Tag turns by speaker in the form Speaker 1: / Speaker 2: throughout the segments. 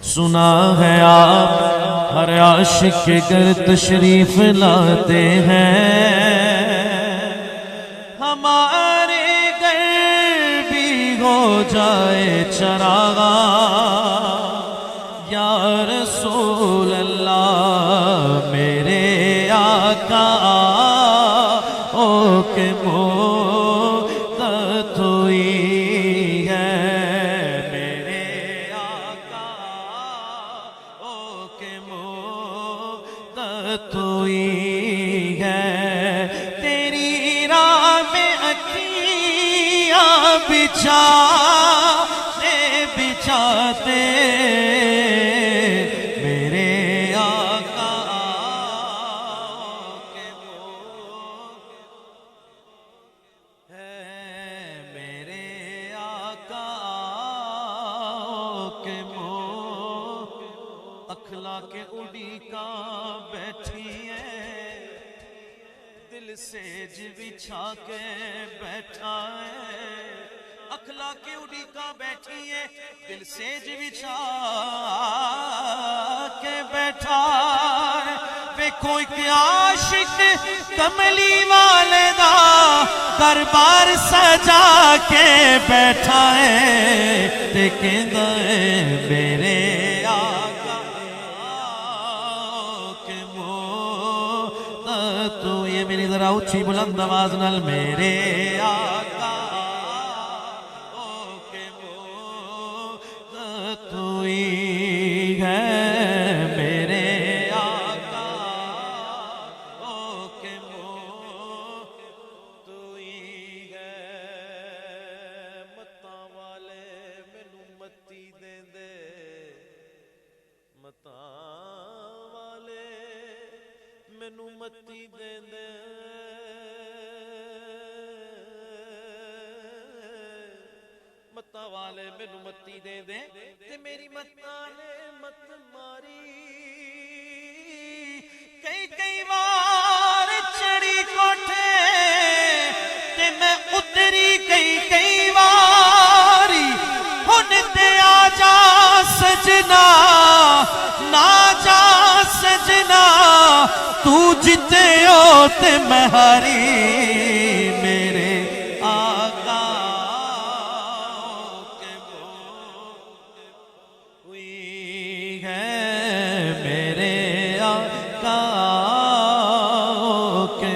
Speaker 1: سنا ہے آپ ہر عاشق کے گھر تشریف لاتے ہیں، ہمارے گھر بھی ہو جائے چراغاں یا رسول اللہ میرے آقا او کے مدت ہوئی ہے، میرے آقا او کے مدت ہوئی ہے، تیری راہ میں اکھیاں بچھاتے میرے آقا کے ہے، میرے آقا کے اخلاق اڈیکا بیٹھی ہے، دل سیج بچھا کے بیٹھا ہے، اخلاق اڈیکا بیٹھی ہے، دل سیج بچھا کے بیٹھا ہے، ویکھو ایک عاشق کملی والے دا دربار سجا کے بیٹھا ہے، تے کہندا ہے میرے آقا کے مدت ہوئی ہے، میری ذرا اونچی بلند آواز نال میرے آقا کے مدت ہوئی ہے، میرے آقا کے مدت ہوئی ہے، متاں والے مینوں متی دیندے، متاں والے مینوں متی دیندے، متاں والے مینوں متی دیندے تے میری متاں نے مت ماری، کئی وار چڑھی کوٹھے تے میں اتری کئی واری، ہن تے آ جا سجنا نہ جا سجنا، تو جتے ہو تے میں ہاری، میرے آقا کے ہوئی ہے، میرے آقا کے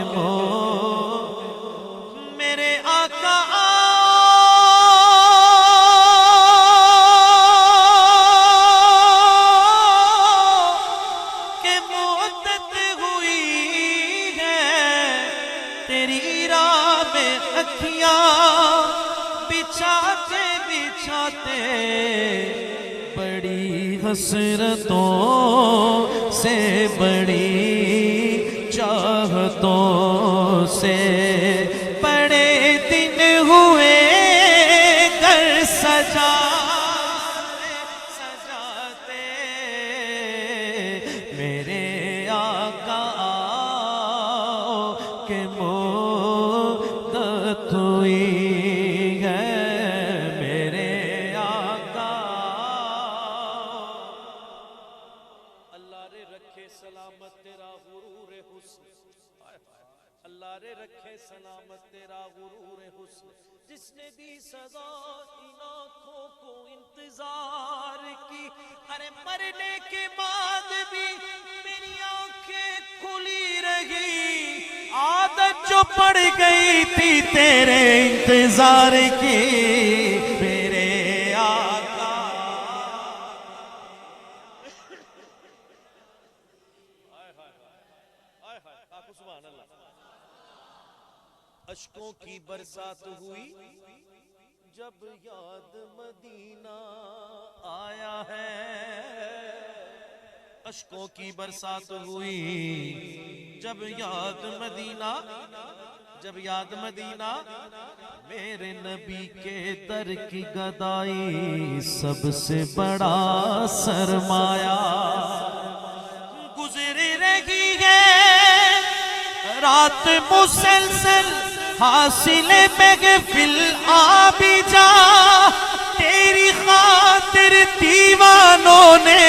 Speaker 1: میرے آقا کے مدت ہوئی ہے، تیری راہ میں اکھیاں بچھاتے بڑی حسرتوں سے بڑی چاہتوں سے بڑے دن ہوئے گھر سجاتے میرے آقا کے مدت ہوئی ہے، میرے آقا اللہ رے رکھے سلامت تیرا غرور حسن، اللہ رے رکھے سلامت تیرا غرور حسن، جس نے دی سزا ان آنکھوں کو انتظار کی، ارے مرنے کے بعد بھی میری آنکھیں کھلی رہی، عادت جو پڑ گئی تھی تیرے انتظار کی، میرے آقا سبحان اللہ، اشکوں کی برسات ہوئی جب یاد مدینہ آیا ہے، اشکوں کی برسات ہوئی جب یاد مدینہ، جب یاد مدینہ، میرے نبی کے در کی گدائی سب سے بڑا سرمایہ، گزر رہی ہے رات مسلسل حاصل محفل آ بھی جا، تیری خاطر دیوانوں نے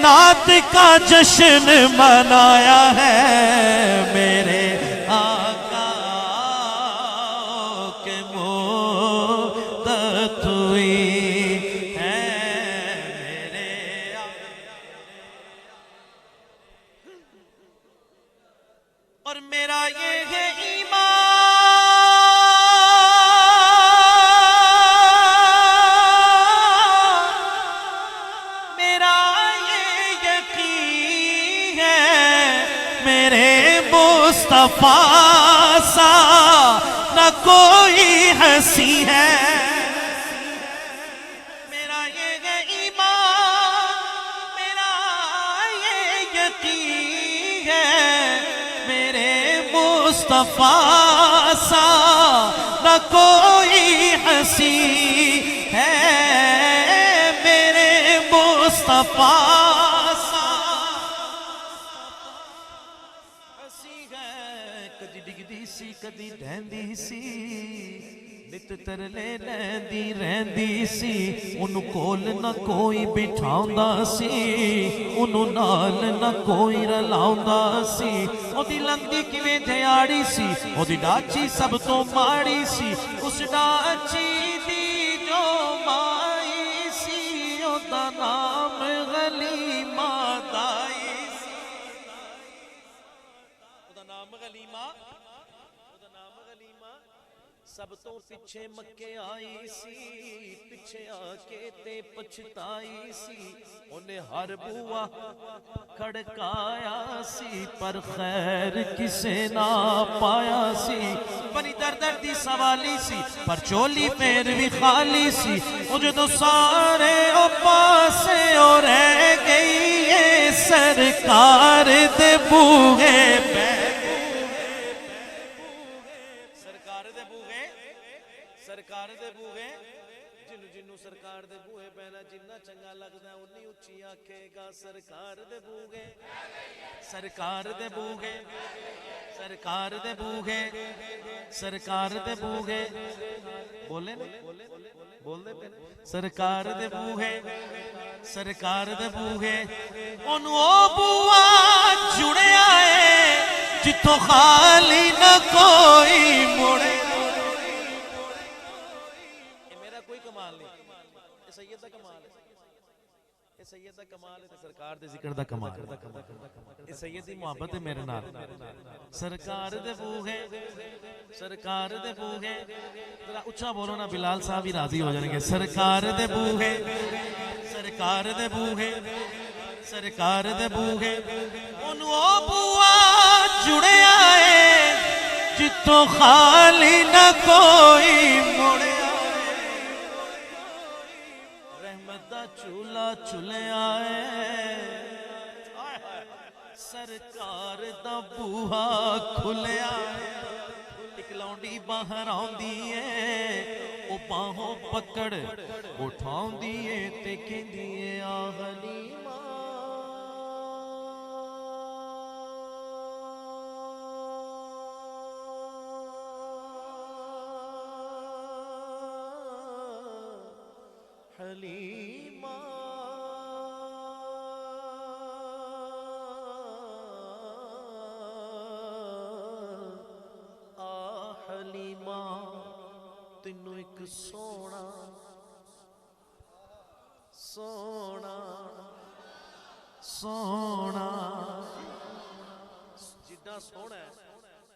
Speaker 1: نعت کا جشن منایا ہے میرے آقا کے مدت ہوئی ہے میرے آقا اور میرا یہ ہے ایمان مصطفیٰ سا نہ کوئی ہنسی ہے میرا یہ ایمان میرا یہ یقین ہے میرے مصطفیٰ سا نہ کوئی ہنسی ہے میرے مصطفیٰ کدی ڈھیندی سی نت ترلے لیندی رہندی سی انہوں کول نہ کوئی بٹھاؤندا سی انہوں نال نہ کوئی رلاؤندا سی او دی لندی کیویں جھیاڑی سی او دی ڈاچی سب تو ماڑی سی اس ڈاچی دی جو مائی سی او دا نام غلیمہ دائی سی او دا نام غلیمہ سب تو پچھے مکے آئی سی پچھے آکے تے پچھتائی سی انہیں ہر بوا کھڑکایا سی پر خیر کسے نہ پایا سی بنی دردی سوالی سی پر چولی پیر بھی خالی سی مجھے تو سارے او پاسے اور رہ گئی ہے سرکار دے بوہے پہ سرکار دے بوہے جنو سرکار دے بوہے بہنا جنہ چنگا لگتا ہے انہی اچھی آکھے گا سرکار دے بوہے سرکار دے بوہے سرکار دے بوہے سرکار دے بوہے بولے بول دے پہنے سرکار دے بوہے سرکار دے بوہے انہوں او بوا جڑے آئے جتوں خالی نہ کوئی مڑے سید دا کمال ہے سرکار دے ذکر دا کمال ہے سید دی محبت ہے میرے نال سرکار دے بوہے سرکار دے بوہے ذرا اچھا بولو نا بلال صاحب ہی راضی ہو جائیں گے سرکار دے بوہے سرکار دے بوہے سرکار دے بوہے انہوں او بوا جڑے آئے جتوں خالی نہ کوئی مڑے چولا چلے آئے سرکار دا بوہا کھلے آئے ایک لونڈی باہر آن دیئے او باہوں پکڑ اٹھاؤں دیئے تکیں دیئے آغلیمہ حلیمہ حلیمہ تینوں ایک سونا سونا سونا جدہ سونا ہے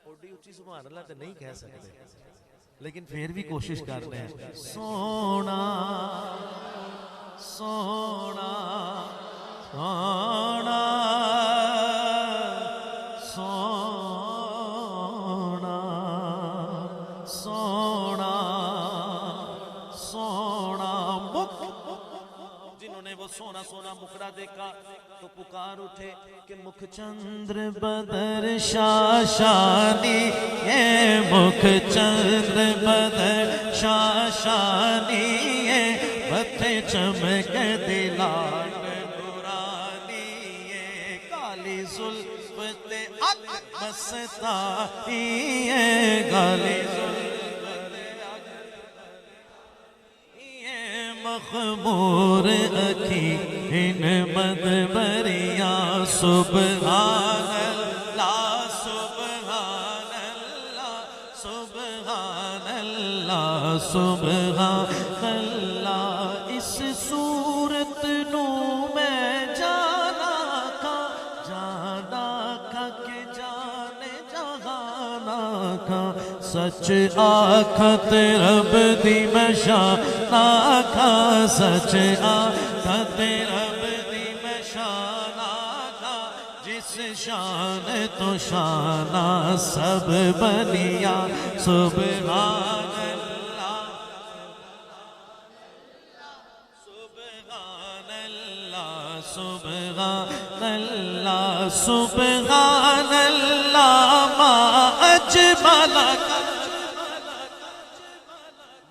Speaker 1: اوڈی اچھی سبحان اللہ تے نہیں کہہ سکتے لیکن پھر بھی کوشش کر رہے ہیں سونا سونا سونا سونا سونا سونا جنہوں نے وہ سونا سونا مکھڑا دیکھا تو پکار اٹھے کہ مکھ چندر بدر شاشانی اے مکھ چندر بدر شاشانی اے بتھے چمک دلال نورانی اے کالی زلف تے اک مستانی اے کالی زلف تے اک مخمور اکھی
Speaker 2: ان مدبریاں سبحان اللہ سبحان اللہ سبحان اللہ سبحان اللہ اس صورت نو میں جانا کھا کہ جانے جہانا کھا سچ آکھت رب دی میں شان آکھا سچ آکھت رب دی میں شان آکھا جس شان تو شانہ سب بنیا سبحان اللہ سبحان اللہ سبحان اللہ سبحان اللہ ما اجملک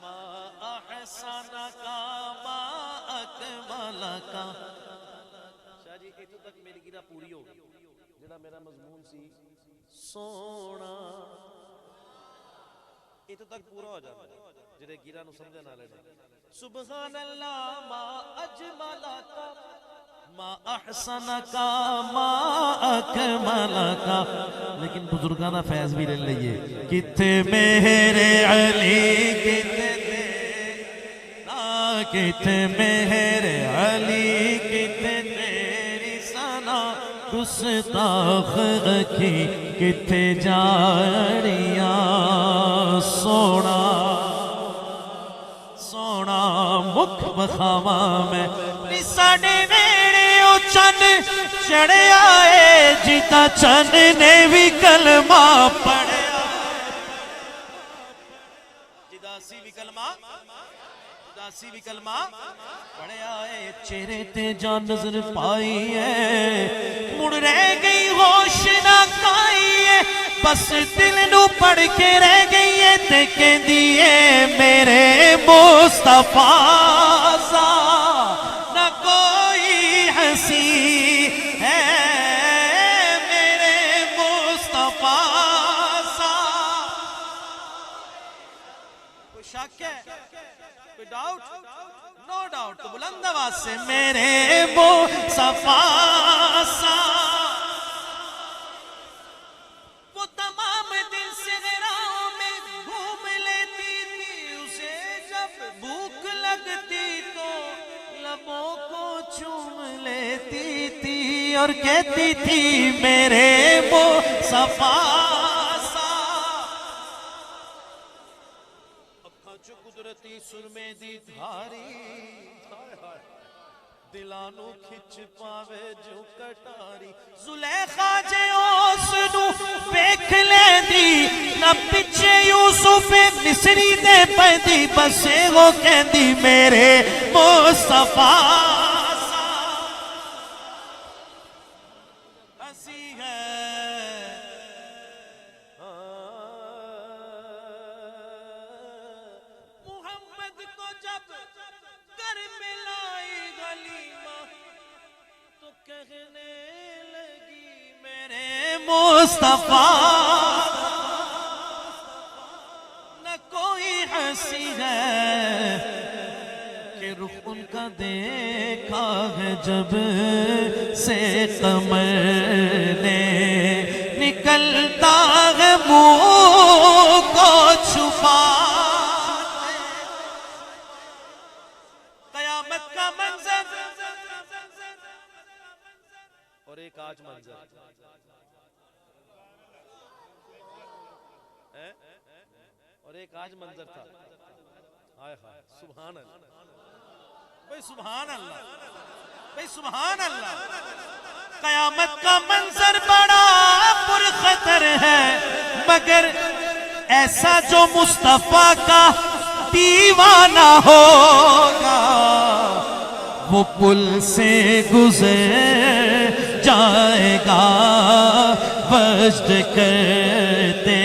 Speaker 2: ما احسنک ما اکملک
Speaker 1: شاہ جی اتو تک میری گرہ پوری ہو گئی جڑا میرا مضمون سی سونا اتو تک پورا ہو جاتا جڑے گرہ نو سمجھے نہ لے سبحان اللہ ما اجملک
Speaker 2: ما احسنک ما اکملک لیکن بزرگانہ فیض بھی لے لئیے کتے میرے علی کتے تیرا کتے میرے علی کتے تیری سنا گستاخ رکھی کتے جاڑیاں سونا سونا مکھ بخاواں میں ساڑے میرے او چند چڑھے آئے جیتا چند نے بھی کلمہ پڑھے
Speaker 1: جداسی بھی کلمہ جداسی بھی کلمہ
Speaker 2: پڑھے آئے چہرے تے جان نظر پائی ہے مڑ رہ گئی ہوش نہ کائی ہے بس دل نو پڑھ کے رہ گئی ہے دیکھیں دیئے میرے مصطفیٰ سا نہ کوئی ہنسی ہے میرے مصطفیٰ سا
Speaker 1: کوئی شک ہے کوئی ڈاؤٹ نو ڈاؤٹ تو بلند آواز سے
Speaker 2: میرے مصطفیٰ سا
Speaker 1: وہ تمام دل سے غراؤں میں گھوم لیتی تھی اسے جب بھوک لگتی تو
Speaker 2: لبوں کو چوم لیتی تھی اور کہتی تھی میرے مصطفیٰ سا
Speaker 1: اکھاں چو قدرتی سرمے دی دھاری دلانو کھچ پاوے جو کٹاری
Speaker 2: زلیخا جے اس نو بیکھ لے دی نہ پچھے یوسف مصری دے پیدی بسے وہ کہندی میرے مصطفیٰ سا
Speaker 1: ہنسی ہے محمد کو جب کر ملائی غلیمہ تو کہنے لگی
Speaker 2: میرے مصطفیٰ نہ کوئی ہنسی ہے کہ رخ ان کا دیکھا ہے جب سے قمر نے نکلتا ہے منہ کو چھپا
Speaker 1: قیامت کا منظر اور ایک آج منظر اور ایک آج منظر تھا ہائے ہائے سبحان اللہ بھئی سبحان اللہ بھئی سبحان اللہ
Speaker 2: قیامت کا منظر بڑا پرخطر ہے مگر ایسا جو مصطفیٰ کا دیوانہ ہوگا وہ پل سے گزر جائے گا وجد کرتے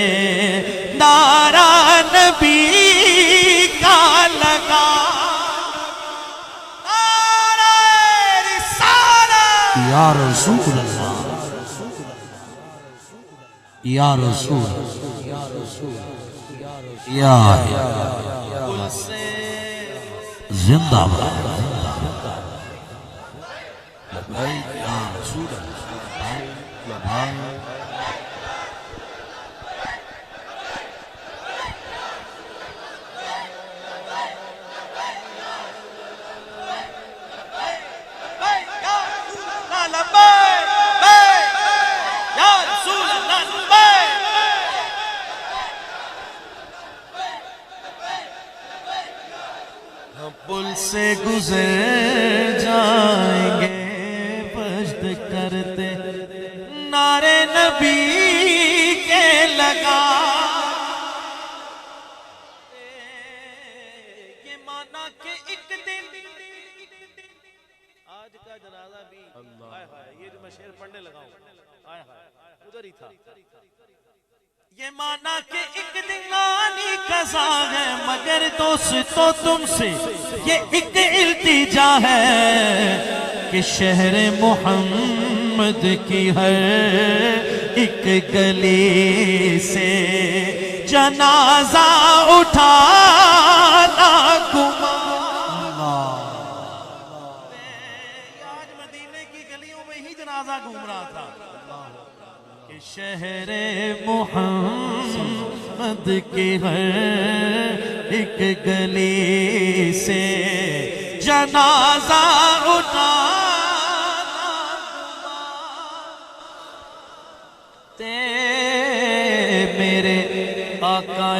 Speaker 2: نعرہ نبی کا لگا نعرہ رسالت یا رسول اللہ یا رسول یا
Speaker 1: پل سے
Speaker 2: زندہ باد لبیک یا رسول اللہ لبیک پل سے گزر جائیں گے پشت کرتے نعرے نبی کے لگا یہ مانا کہ ایک دن
Speaker 1: آج کا جنازہ بھی ہائے ہائے یہ جو میں شعر پڑھنے لگا ہوں ہائے ہائے ادھر ہی تھا
Speaker 2: یہ مانا کہ ایک دن آنی قضا ہے مگر دوستو تم سے یہ ایک التجا ہے کہ شہر محمد کی ہر ایک گلی سے جنازہ اٹھانا گما آج مدینے کی گلیوں میں ہی جنازہ گھوم رہا تھا کہ شہر محمد کی ہر ایک گلی سے جنازہ اٹھانا تے میرے آقا